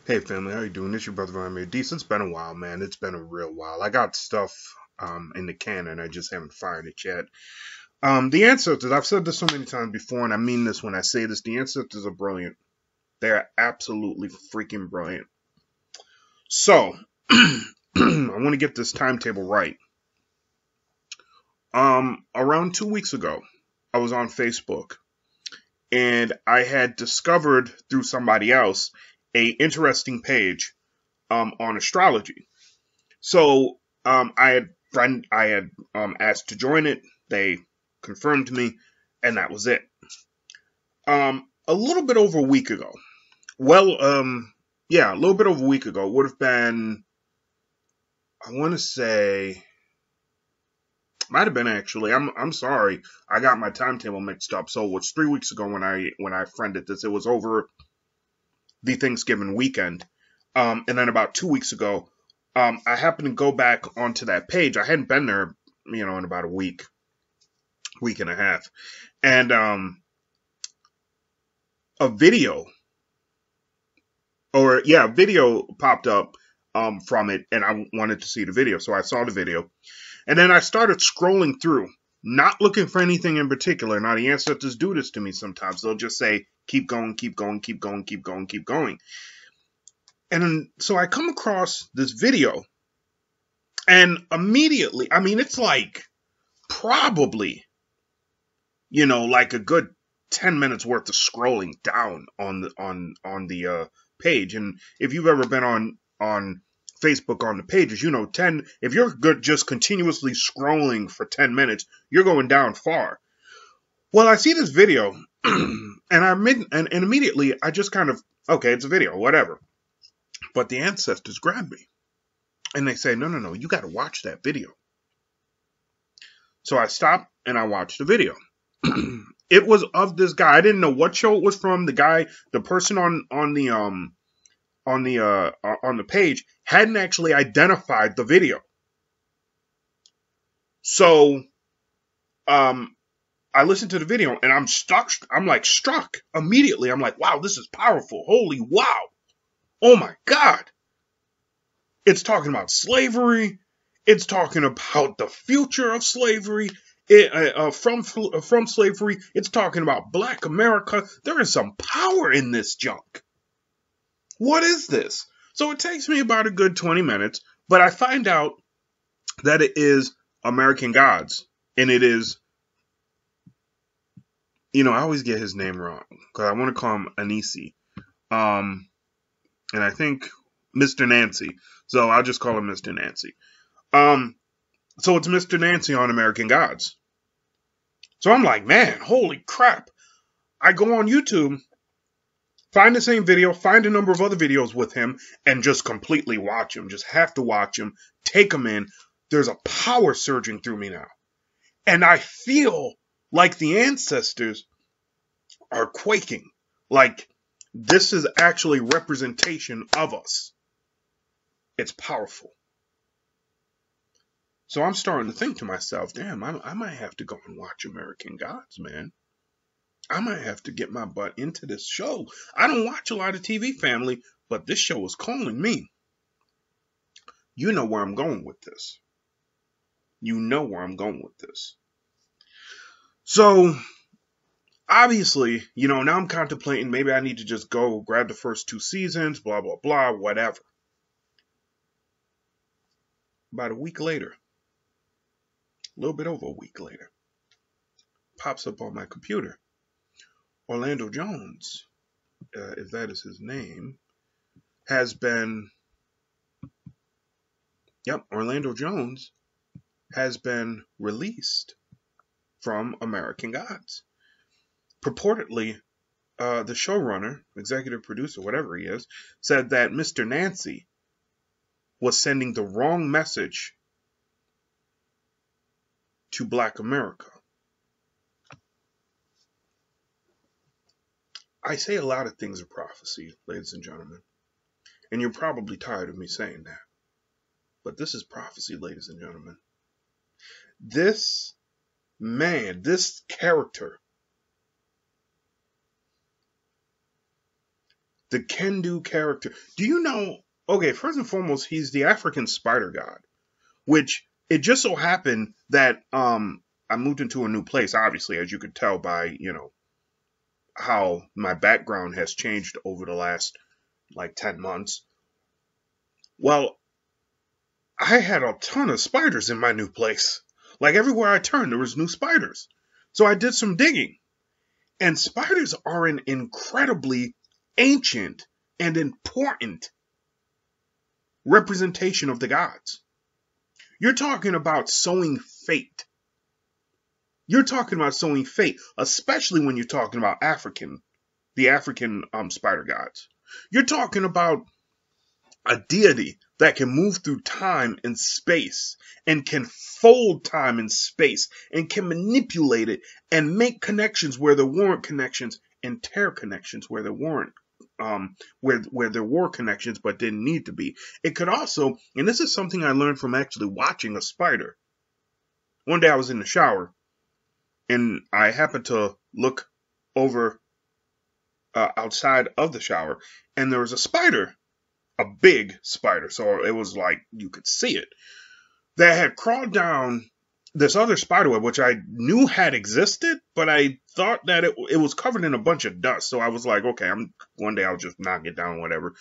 Hey family, how you doing? It's your brother Ryan Decent. It's been a while, man. It's been a real while. I got stuff in the can and I just haven't fired it yet. The ancestors, I've said this so many times before, and I mean this when I say this, the ancestors are brilliant. They're absolutely freaking brilliant. So I want to get this timetable right. Around 2 weeks ago, I was on Facebook and I had discovered through somebody else a interesting page on astrology. So I had asked to join it. They confirmed me, and that was it. A little bit over a week ago. Well, yeah, a little bit over a week ago. It would have been, I want to say, might have been actually. I'm sorry, I got my timetable mixed up. So it was 3 weeks ago when I friended this. It was over the Thanksgiving weekend. And then about 2 weeks ago, I happened to go back onto that page. I hadn't been there, in about a week and a half. And a video, a video popped up from it, and I wanted to see the video. So I saw the video. And then I started scrolling through, not looking for anything in particular. Now, the ancestors do this to me sometimes. They'll just say, keep going, keep going, keep going, keep going, keep going. And then, so I come across this video, and immediately, I mean, it's like probably, like a good 10 minutes worth of scrolling down on the page. And if you've ever been on Facebook on the pages, 10, if you're good just continuously scrolling for 10 minutes, you're going down far. Well, I see this video and immediately I just kind of, okay, it's a video, whatever. But the ancestors grab me and they say, no, you got to watch that video. So I stopped and I watched the video. It was of this guy. I didn't know what show it was from. The person on the page hadn't actually identified the video. So I listened to the video and I'm stuck. I'm like struck immediately. I'm like, wow, this is powerful. Holy wow. Oh my God. It's talking about slavery. It's talking about the future of slavery. From slavery. It's talking about Black America. There is some power in this junk. What is this? So it takes me about a good 20 minutes, but I find out that it is American Gods. And it is, I always get his name wrong because I want to call him Anisi. And I think Mr. Nancy. So I'll just call him Mr. Nancy. So it's Mr. Nancy on American Gods. So I'm like, man, holy crap. I go on YouTube, find the same video, find a number of other videos with him, and just completely watch him. Just have to watch him, take him in. There's a power surging through me now. And I feel like the ancestors are quaking. Like this is actually representation of us. It's powerful. So I'm starting to think to myself, damn, I might have to go and watch American Gods, man. I might have to get my butt into this show. I don't watch a lot of TV, family, but this show is calling me. You know where I'm going with this. So, obviously, now I'm contemplating maybe I need to just go grab the first 2 seasons, blah, blah, blah, whatever. About a week later, a little bit over a week later, pops up on my computer. Orlando Jones, if that is his name, Orlando Jones has been released from American Gods. Purportedly, the showrunner, executive producer, whatever he is, said that Mr. Nancy was sending the wrong message to Black America. I say a lot of things are prophecy, ladies and gentlemen, and you're probably tired of me saying that. But this is prophecy, ladies and gentlemen. This man, this character, The can-do character. Do you know? Okay, first and foremost, he's the African spider god, which it just so happened that I moved into a new place. Obviously, as you could tell by how my background has changed over the last like 10 months. Well, I had a ton of spiders in my new place. Like everywhere I turned, there was new spiders. So I did some digging. And spiders are an incredibly ancient and important representation of the gods. You're talking about sowing fate. You're talking about sowing fate, especially when you're talking about the African spider gods. You're talking about a deity that can move through time and space and can fold time and space and can manipulate it and make connections where there weren't connections and tear connections where there weren't, where there were connections but didn't need to be. It could also, and this is something I learned from actually watching a spider. One day I was in the shower and I happened to look over outside of the shower, and there was a spider, a big spider, so it was like you could see it, that had crawled down this other spider web, which I knew had existed, but I thought that it was covered in a bunch of dust. So I was like, okay, one day I'll just knock it down, whatever.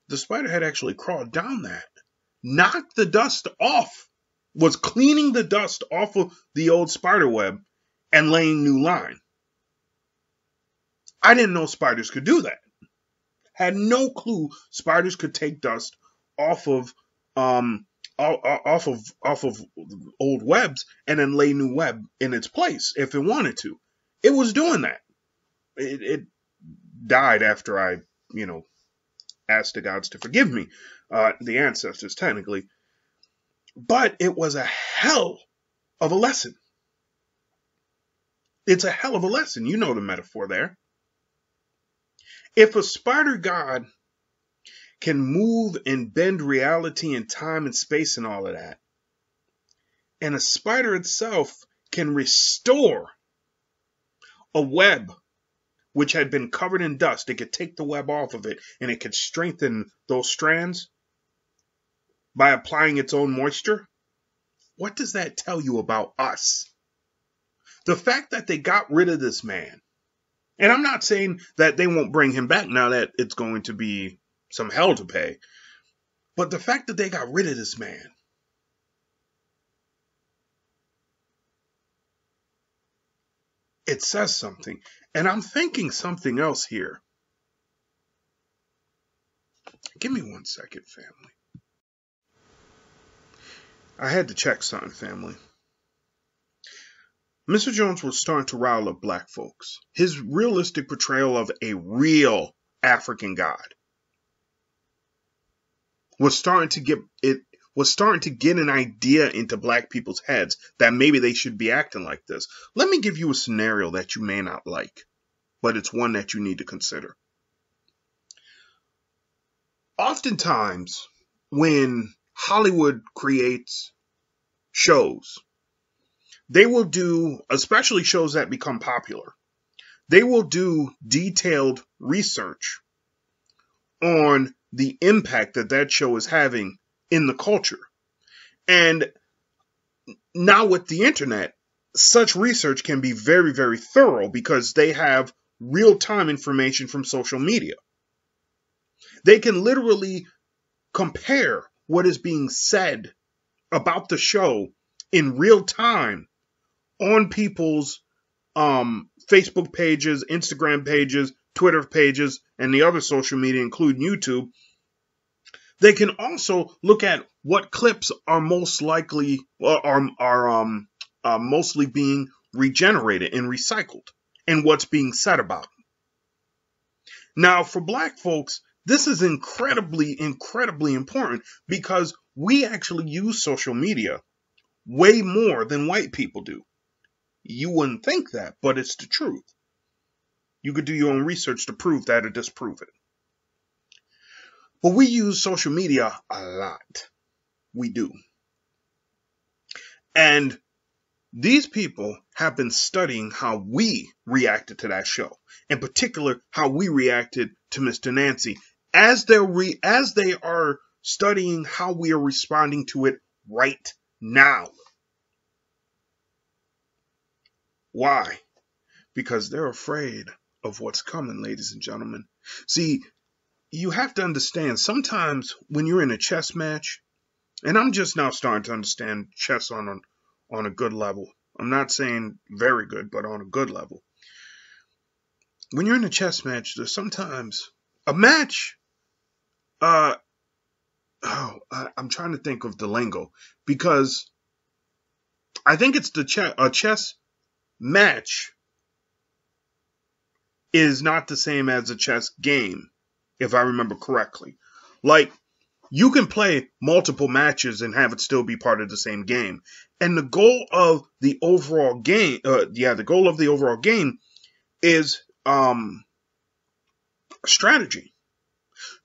The spider had actually crawled down that, knocked the dust off, was cleaning the dust off of the old spider web and laying new line. I didn't know spiders could do that. Had no clue spiders could take dust off of old webs and then lay new web in its place if it wanted to. It was doing that. It died after I, asked the gods to forgive me, the ancestors technically. But it was a hell of a lesson. It's a hell of a lesson. You know the metaphor there. If a spider god can move and bend reality and time and space and all of that, and a spider itself can restore a web which had been covered in dust, it could take the web off of it and it could strengthen those strands by applying its own moisture. What does that tell you about us? The fact that they got rid of this man, and I'm not saying that they won't bring him back now that it's going to be some hell to pay, but the fact that they got rid of this man, it says something. And I'm thinking something else here. Give me 1 second, family. I had to check something, family. Mr. Jones was starting to rile up black folks. His realistic portrayal of a real African god was starting to get an idea into black people's heads that maybe they should be acting like this. Let me give you a scenario that you may not like, but it's one that you need to consider. Oftentimes, when Hollywood creates shows, they will do, especially shows that become popular, they will do detailed research on the impact that show is having in the culture. And now with the internet, such research can be very, very thorough because they have real-time information from social media. They can literally compare what is being said about the show in real time on people's Facebook pages, Instagram pages, Twitter pages, and the other social media, including YouTube. They can also look at what clips are most likely are mostly being regenerated and recycled, and what's being said about them. Now, for black folks, this is incredibly, incredibly important because we actually use social media way more than white people do. You wouldn't think that, but it's the truth. You could do your own research to prove that or disprove it. But we use social media a lot. We do. And These people have been studying how we reacted to that show, in particular how we reacted to Mr. Nancy, as they are studying how we are responding to it right now. Why? Because they're afraid of what's coming, ladies and gentlemen. See, you have to understand, sometimes when you're in a chess match, and I'm just now starting to understand chess on a good level. I'm not saying very good, but on a good level. When you're in a chess match, there's sometimes a match. I'm trying to think of the lingo, because I think it's a chess match is not the same as a chess game, if I remember correctly. Like, you can play multiple matches and have it still be part of the same game. And the goal of the overall game, is strategy.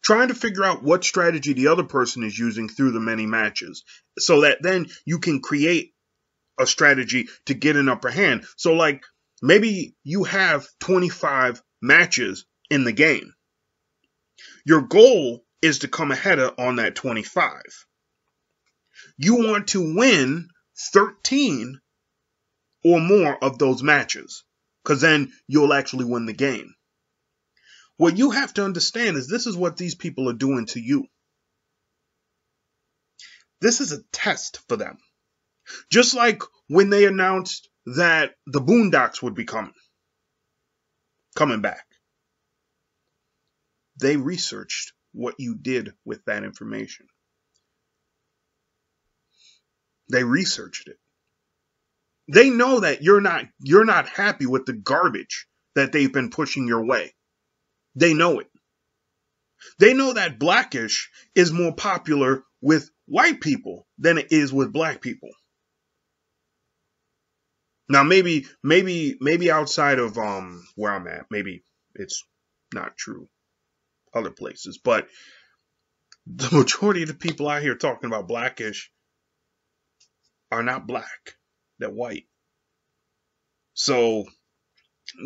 Trying to figure out what strategy the other person is using through the many matches, so that then you can create a strategy to get an upper hand. So, like, maybe you have 25 matches in the game. Your goal is to come ahead on that 25. You want to win 13 or more of those matches, because then you'll actually win the game. What you have to understand is this is what these people are doing to you. This is a test for them. Just like when they announced that the Boondocks would be coming back. They researched what you did with that information. They researched it. They know that you're not happy with the garbage that they've been pushing your way. They know it. They know that Blackish is more popular with white people than it is with black people. Now, maybe outside of where I'm at, maybe it's not true other places, but the majority of the people out here talking about Blackish are not black. They're white. So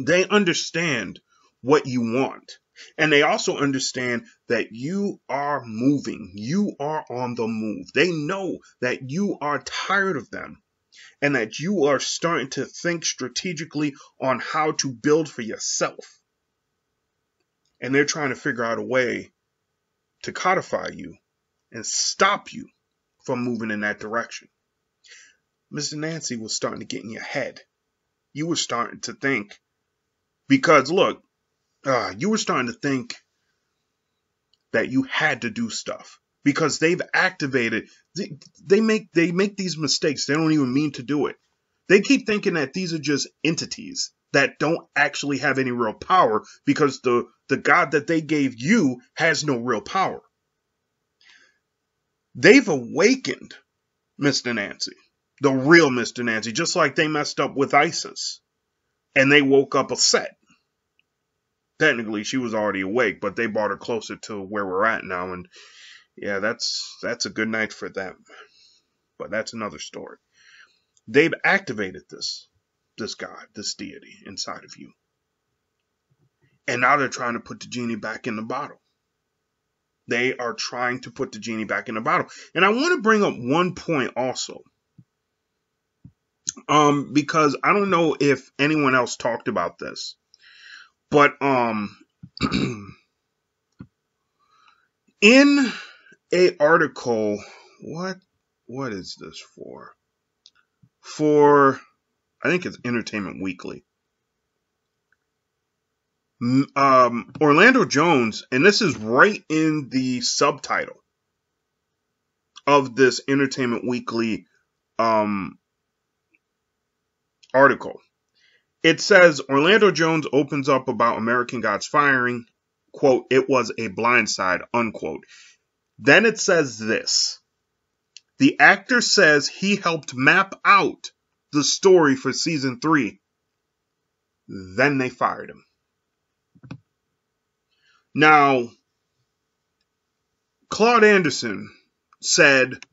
they understand what you want. And they also understand that you are moving. You are on the move. They know that you are tired of them and that you are starting to think strategically on how to build for yourself. And they're trying to figure out a way to codify you and stop you from moving in that direction. Mr. Nancy was starting to get in your head. You were starting to think, because look, you were starting to think that you had to do stuff because they've activated. They make these mistakes. They don't even mean to do it. They keep thinking that these are just entities that don't actually have any real power because the God that they gave you has no real power. They've awakened Mr. Nancy, the real Mr. Nancy, just like they messed up with ISIS and they woke up a set. Technically, she was already awake, but they brought her closer to where we're at now. And yeah, that's a good night for them. But that's another story. They've activated this God, this deity inside of you. And now they're trying to put the genie back in the bottle. They are trying to put the genie back in the bottle. And I want to bring up one point also. Because I don't know if anyone else talked about this. But in a article, what is this for? For, I think it's Entertainment Weekly. Orlando Jones, and this is right in the subtitle of this Entertainment Weekly article. It says Orlando Jones opens up about American God's firing. Quote, "It was a blindside," unquote. Then it says this. The actor says he helped map out the story for season 3. Then they fired him. Now, Claude Anderson said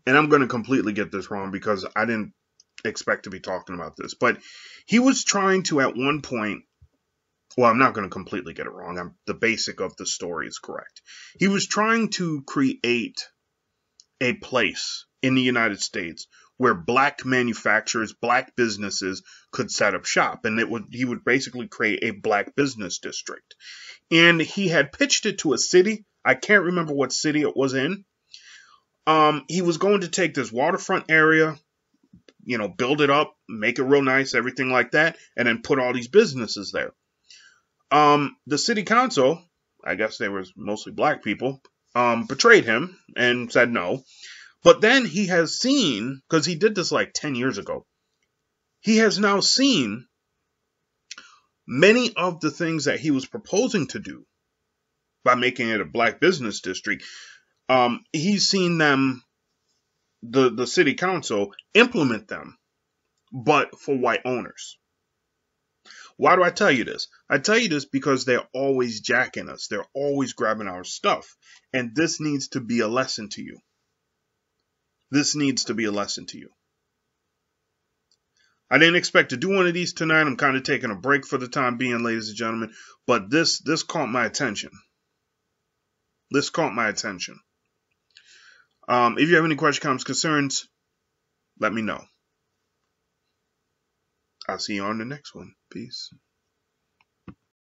and I'm going to completely get this wrong because I didn't expect to be talking about this, but he was trying to at one point, well, I'm not going to completely get it wrong. The basic of the story is correct. He was trying to create a place in the United States where black manufacturers, black businesses could set up shop, and he would basically create a black business district. And he had pitched it to a city. I can't remember what city it was in. He was going to take this waterfront area, build it up, make it real nice, everything like that, and then put all these businesses there. The city council, I guess they were mostly black people, betrayed him and said no. But then he has seen, because he did this like 10 years ago, he has now seen many of the things that he was proposing to do by making it a black business district. He's seen them, the city council, implement them, but for white owners. Why do I tell you this? I tell you this because they're always jacking us. They're always grabbing our stuff. And this needs to be a lesson to you. This needs to be a lesson to you. I didn't expect to do one of these tonight. I'm kind of taking a break for the time being, ladies and gentlemen. But this caught my attention. This caught my attention. If you have any questions, comments, concerns, let me know. I'll see you on the next one. Peace.